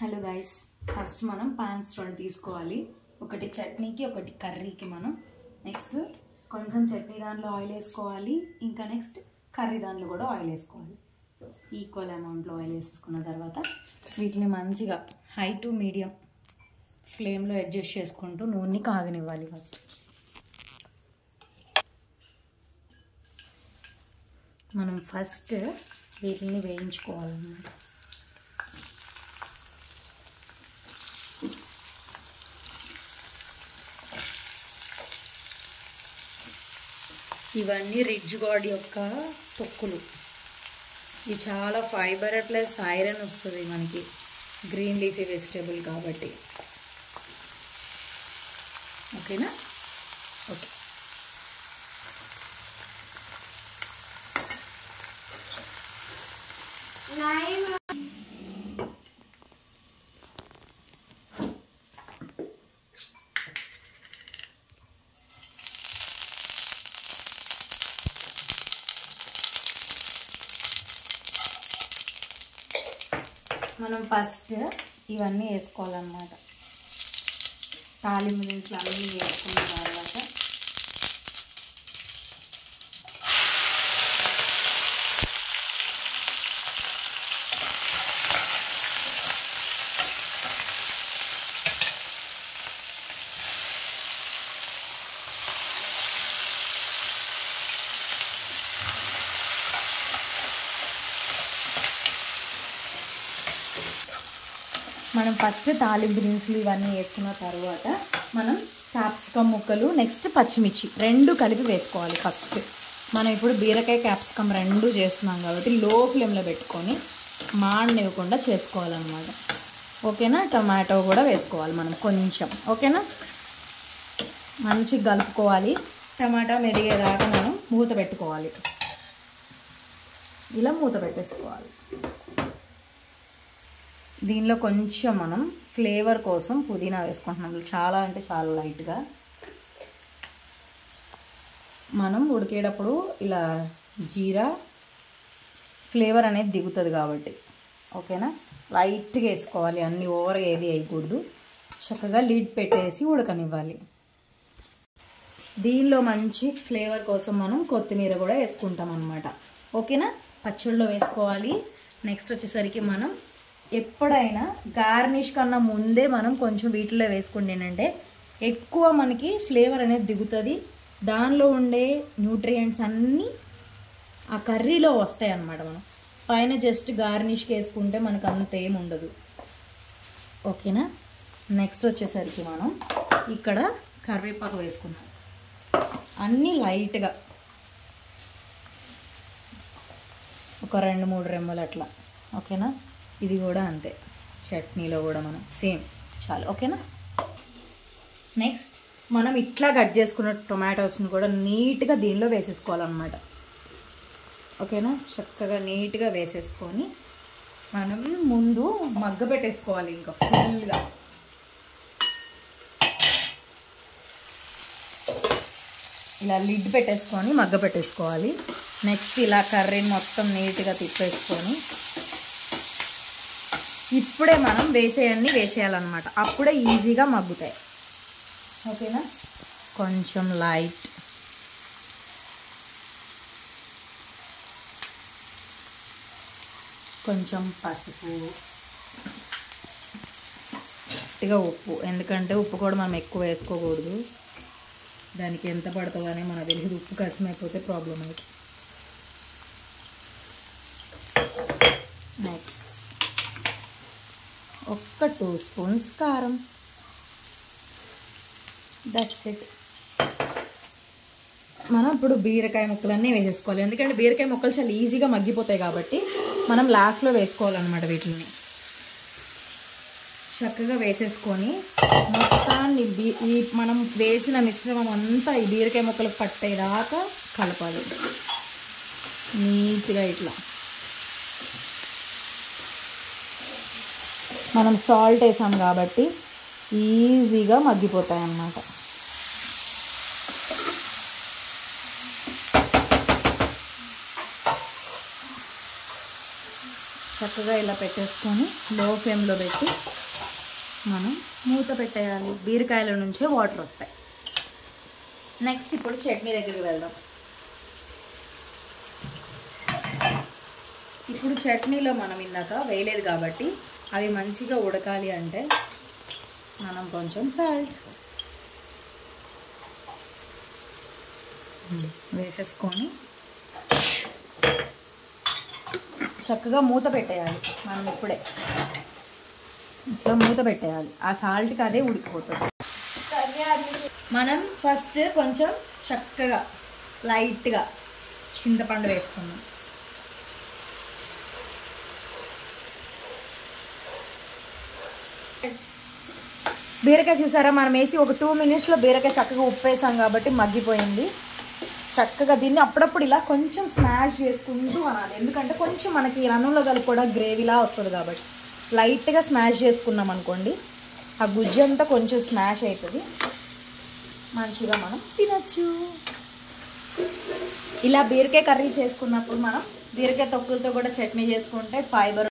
Hello guys, first మనం pans రెండు తీసుకోవాలి. ఒకటి చట్నీకి, ఒకటి కర్రీకి. మనం నెక్స్ట్ కొంచెం చట్నీ దాంట్లో ఆయిల్ వేసుకోవాలి, ఇంకా నెక్స్ట్ కర్రీ దాంట్లో కూడా ఆయిల్ వేసుకోవాలి. ఈక్వల్ అమౌంట్లో ఆయిల్ వేసేసుకున్న తర్వాత వీటిని మంచిగా హై టు మీడియం ఫ్లేమ్లో అడ్జస్ట్ చేసుకుంటూ నూనెని కాగనివ్వాలి. ఫస్ట్ మనం వీటిని వేయించుకోవాలన్నమాట. ఇవన్నీ రిచ్ గాడ్ యొక్క తొక్కులు. ఇది చాలా ఫైబర్ ప్లస్ ఐరన్ వస్తుంది మనకి, గ్రీన్ లీఫీ వెజిటేబుల్ కాబట్టి. ఓకేనా? ఓకే. మనం ఫస్ట్ ఇవన్నీ వేసుకోవాలన్నమాట. తాలింపు దినుసులు అన్నీ వేసుకున్న తర్వాత మనం ఫస్ట్ తాలింపు దినుసులు ఇవన్నీ వేసుకున్న తర్వాత మనం క్యాప్సికమ్ ముక్కలు, నెక్స్ట్ పచ్చిమిర్చి రెండు కలిపి వేసుకోవాలి. ఫస్ట్ మనం ఇప్పుడు బీరకాయ క్యాప్సికమ్ రెండు చేస్తున్నాం కాబట్టి లో ఫ్లేమ్లో పెట్టుకొని మాడనివ్వకుండా చేసుకోవాలన్నమాట. ఓకేనా? టమాటో కూడా వేసుకోవాలి మనం కొంచెం. ఓకేనా? మంచిగా కలుపుకోవాలి. టమాటా మెరిగేదాకా మనం మూత పెట్టుకోవాలి. ఇలా మూత పెట్టేసుకోవాలి. దీనిలో కొంచెం మనం ఫ్లేవర్ కోసం పుదీనా వేసుకుంటున్నాం. చాలా అంటే చాలా లైట్గా. మనం ఉడికేటప్పుడు ఇలా జీరా ఫ్లేవర్ అనేది దిగుతుంది కాబట్టి. ఓకేనా? లైట్గా వేసుకోవాలి, అన్నీ ఓవర్గా ఏది వేయకూడదు. చక్కగా లిడ్ పెట్టేసి ఉడకనివ్వాలి. దీనిలో మంచి ఫ్లేవర్ కోసం మనం కొత్తిమీర కూడా వేసుకుంటాం అన్నమాట. ఓకేనా? పచ్చళ్ళలో వేసుకోవాలి. నెక్స్ట్ వచ్చేసరికి మనం ఎప్పుడైనా గార్నిష్ కన్నా ముందే మనం కొంచెం వీటిలో వేసుకుంటేనంటే ఎక్కువ మనకి ఫ్లేవర్ అనేది దిగుతుంది. దానిలో ఉండే న్యూట్రియంట్స్ అన్నీ ఆ కర్రీలో వస్తాయి అన్నమాట. మనం పైన జస్ట్ గార్నిష్కి వేసుకుంటే మనకు అంత ఏమి ఉండదు. ఓకేనా? నెక్స్ట్ వచ్చేసరికి మనం ఇక్కడ కరివేపాకు వేసుకున్నాం. అన్నీ లైట్గా ఒక 2-3 రెమ్మలు అట్లా. ఓకేనా? ఇది కూడా అంతే. చట్నీలో కూడా మనం సేమ్ చాలు. ఓకేనా? నెక్స్ట్ మనం ఇట్లా కట్ చేసుకున్న టొమాటోస్ని కూడా నీట్గా దీనిలో వేసేసుకోవాలన్నమాట. ఓకేనా? చక్కగా నీట్గా వేసేసుకొని మనం ముందు మగ్గ పెట్టేసుకోవాలి. ఇంకా ఫుల్గా ఇలా లిడ్ పెట్టేసుకొని మగ్గ పెట్టేసుకోవాలి. నెక్స్ట్ ఇలా కర్రీని మొత్తం నీట్గా తిప్పేసుకొని ఇప్పుడే మనం వేసేయన్నీ వేసేయాలన్నమాట. అప్పుడే ఈజీగా మగ్గుతాయి. ఓకేనా? కొంచెం లైట్ కొంచెం పసుపు, గట్టిగా ఉప్పు. ఎందుకంటే ఉప్పు కూడా మనం ఎక్కువ వేసుకోకూడదు. దానికి ఎంత పడుతుందని మనకు తెలియదు. ఉప్పు కసిమైపోతే ప్రాబ్లం అవుతుంది. నెక్స్ట్ ఒక్క 2 స్పూన్స్ కారం. That's it. మనం ఇప్పుడు బీరకాయ ముక్కలన్నీ వేసేసుకోవాలి. ఎందుకంటే బీరకాయ ముక్కలు చాలా ఈజీగా మగ్గిపోతాయి కాబట్టి మనం లాస్ట్లో వేసుకోవాలన్నమాట. వీటిని చక్కగా వేసేసుకొని మొత్తాన్ని ఈ మనం వేసిన మిశ్రమం అంతా ఈ బీరకాయ ముక్కలకు పట్టేదాకా కలపాలి నీట్గా. ఇట్లా మనం సాల్ట్ వేసాం కాబట్టి ఈజీగా మగ్గిపోతాయి అన్నమాట. చక్కగా ఇలా పెట్టేసుకొని లో ఫ్లేమ్లో పెట్టి మనం మూత పెట్టేయాలి. బీరకాయల నుంచే వాటర్ వస్తాయి. నెక్స్ట్ ఇప్పుడు చట్నీ దగ్గరికి వెళ్దాం. ఇప్పుడు చట్నీలో మనం ఇందాక వేయలేదు కాబట్టి అవి మంచిగా ఉడకాలి అంటే మనం కొంచెం సాల్ట్ వేసేసుకొని చక్కగా మూత పెట్టేయాలి. మనం ఇప్పుడే ఇట్లా మూత పెట్టేయాలి. ఆ సాల్ట్కి అదే ఉడికిపోతుంది. మనం ఫస్ట్ కొంచెం చక్కగా లైట్గా చింతపండు వేసుకుందాం. బీరకాయ చూసారా, మనం వేసి ఒక 2 మినిట్స్లో బీరకాయ చక్కగా ఉప్పు వేసాం కాబట్టి మగ్గిపోయింది. చక్కగా దీన్ని అప్పుడప్పుడు ఇలా కొంచెం స్మాష్ చేసుకుంటూ అనాలి. ఎందుకంటే కొంచెం మనకి అన్నంలో కలిపి కూడా గ్రేవీలా వస్తుంది కాబట్టి లైట్గా స్మాష్ చేసుకున్నాం అనుకోండి, ఆ గుజ్జు అంతా కొంచెం స్మాష్ అవుతుంది, మంచిగా మనం తినచ్చు. ఇలా బీరకాయ కర్రీ చేసుకున్నప్పుడు మనం బీరకాయ తొక్కులతో కూడా చట్నీ చేసుకుంటే ఫైబర్